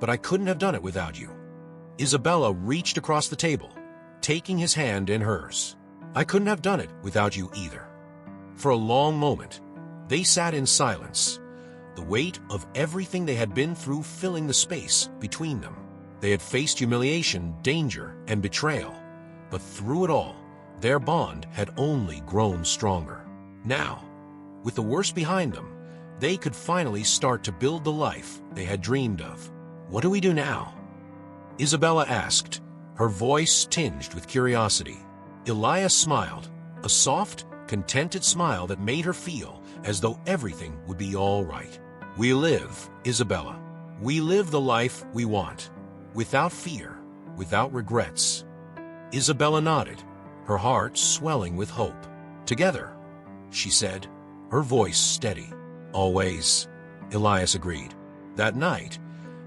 S1: but I couldn't have done it without you." Isabella reached across the table, taking his hand in hers. "I couldn't have done it without you either." For a long moment, they sat in silence, the weight of everything they had been through filling the space between them. They had faced humiliation, danger, and betrayal, but through it all, their bond had only grown stronger. Now, with the worst behind them, they could finally start to build the life they had dreamed of. "What do we do now?" Isabella asked, her voice tinged with curiosity. Elias smiled, a soft, contented smile that made her feel as though everything would be all right. "We live, Isabella. We live the life we want, without fear, without regrets." Isabella nodded, her heart swelling with hope. "Together," she said, her voice steady. "Always," Elias agreed. That night,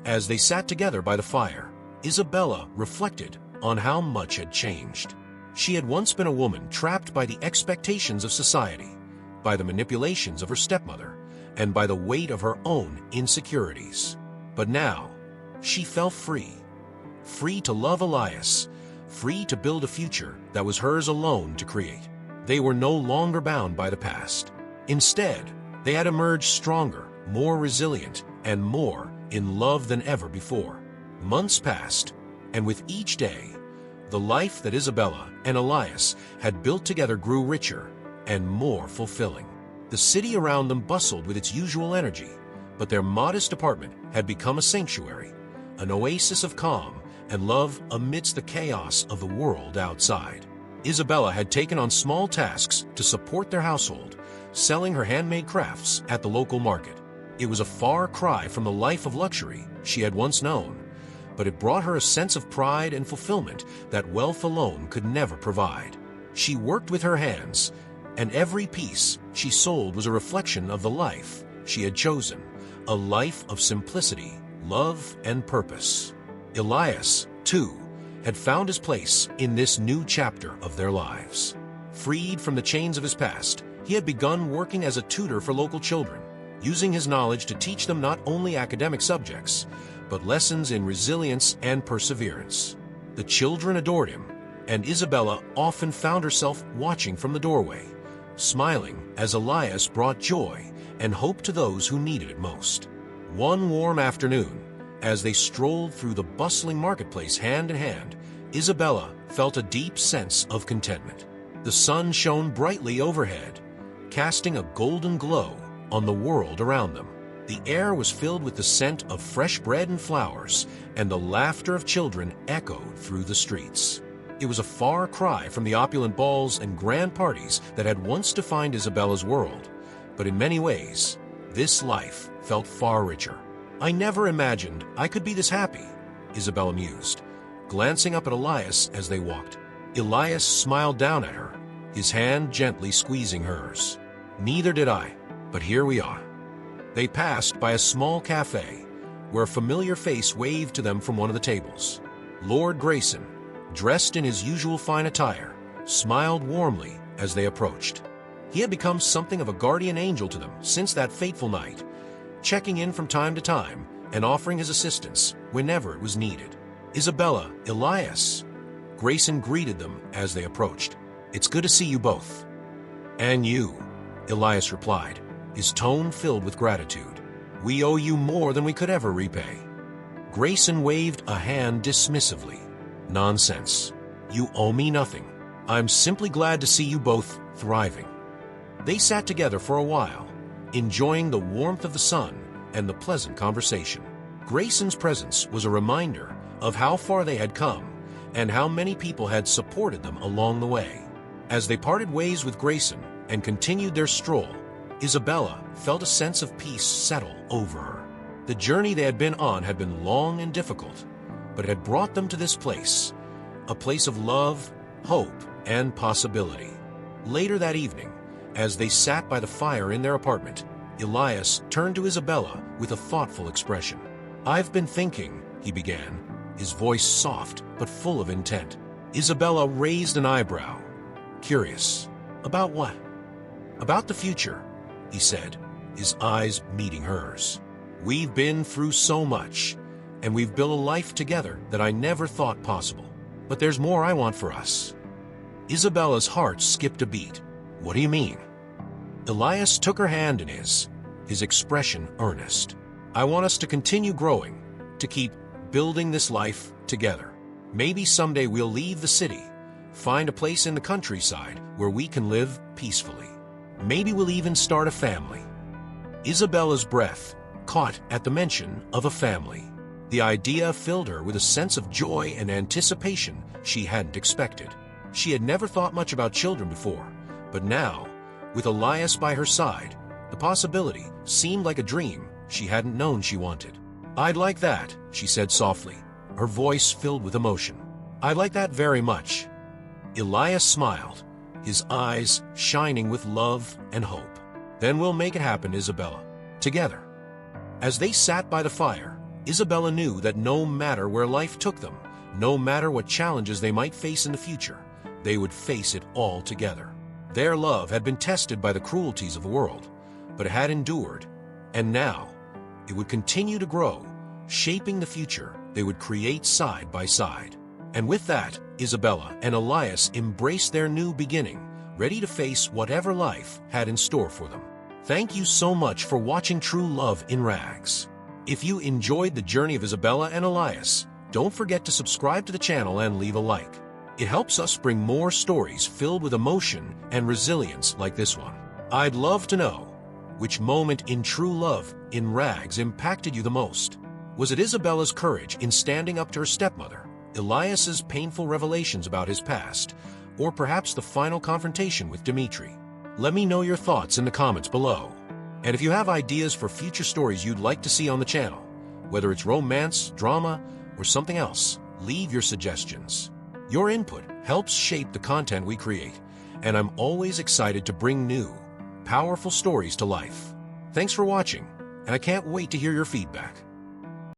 S1: as they sat together by the fire, Isabella reflected on how much had changed. She had once been a woman trapped by the expectations of society, by the manipulations of her stepmother, and by the weight of her own insecurities. But now, she felt free. Free to love Elias, free to build a future that was hers alone to create. They were no longer bound by the past. Instead, they had emerged stronger, more resilient, and more in love than ever before. Months passed, and with each day, the life that Isabella and Elias had built together grew richer and more fulfilling. The city around them bustled with its usual energy, but their modest apartment had become a sanctuary, an oasis of calm and love amidst the chaos of the world outside. Isabella had taken on small tasks to support their household, selling her handmade crafts at the local market. It was a far cry from the life of luxury she had once known, but it brought her a sense of pride and fulfillment that wealth alone could never provide. She worked with her hands, and every piece she sold was a reflection of the life she had chosen, a life of simplicity, love, and purpose. Elias, too, had found his place in this new chapter of their lives. Freed from the chains of his past, he had begun working as a tutor for local children, using his knowledge to teach them not only academic subjects, but lessons in resilience and perseverance. The children adored him, and Isabella often found herself watching from the doorway, smiling as Elias brought joy and hope to those who needed it most. One warm afternoon, as they strolled through the bustling marketplace hand in hand, Isabella felt a deep sense of contentment. The sun shone brightly overhead, casting a golden glow on the world around them. The air was filled with the scent of fresh bread and flowers, and the laughter of children echoed through the streets. It was a far cry from the opulent balls and grand parties that had once defined Isabella's world, but in many ways, this life felt far richer. "I never imagined I could be this happy," Isabella mused, glancing up at Elias as they walked. Elias smiled down at her, his hand gently squeezing hers. "Neither did I, but here we are." They passed by a small cafe, where a familiar face waved to them from one of the tables. Lord Grayson, dressed in his usual fine attire, smiled warmly as they approached. He had become something of a guardian angel to them since that fateful night, checking in from time to time and offering his assistance whenever it was needed. "Isabella, Elias," Grayson greeted them as they approached. "It's good to see you both." "And you," Elias replied, his tone filled with gratitude. "We owe you more than we could ever repay." Grayson waved a hand dismissively. "Nonsense. You owe me nothing. I'm simply glad to see you both thriving." They sat together for a while, enjoying the warmth of the sun and the pleasant conversation. Grayson's presence was a reminder of how far they had come and how many people had supported them along the way. As they parted ways with Grayson and continued their stroll, Isabella felt a sense of peace settle over her. The journey they had been on had been long and difficult, but it had brought them to this place, a place of love, hope, and possibility. Later that evening, as they sat by the fire in their apartment, Elias turned to Isabella with a thoughtful expression. "I've been thinking," he began, his voice soft but full of intent. Isabella raised an eyebrow. "Curious. About what?" "About the future," he said, his eyes meeting hers. "We've been through so much, and we've built a life together that I never thought possible. But there's more I want for us." Isabella's heart skipped a beat. "What do you mean?" Elias took her hand in his expression earnest. "I want us to continue growing, to keep building this life together. Maybe someday we'll leave the city, find a place in the countryside where we can live peacefully. Maybe we'll even start a family." Isabella's breath caught at the mention of a family. The idea filled her with a sense of joy and anticipation she hadn't expected. She had never thought much about children before, but now, with Elias by her side, the possibility seemed like a dream she hadn't known she wanted. "I'd like that," she said softly, her voice filled with emotion. "I'd like that very much." Elias smiled, his eyes shining with love and hope. "Then we'll make it happen, Isabella, together." As they sat by the fire, Isabella knew that no matter where life took them, no matter what challenges they might face in the future, they would face it all together. Their love had been tested by the cruelties of the world, but it had endured, and now it would continue to grow, shaping the future they would create side by side. And with that, Isabella and Elias embraced their new beginning, ready to face whatever life had in store for them. Thank you so much for watching True Love in Rags. If you enjoyed the journey of Isabella and Elias, don't forget to subscribe to the channel and leave a like. It helps us bring more stories filled with emotion and resilience like this one. I'd love to know, which moment in True Love in Rags impacted you the most? Was it Isabella's courage in standing up to her stepmother, Elias's painful revelations about his past, or perhaps the final confrontation with Dimitri? Let me know your thoughts in the comments below. And if you have ideas for future stories you'd like to see on the channel, whether it's romance, drama, or something else, leave your suggestions. Your input helps shape the content we create, and I'm always excited to bring new, powerful stories to life. Thanks for watching, and I can't wait to hear your feedback.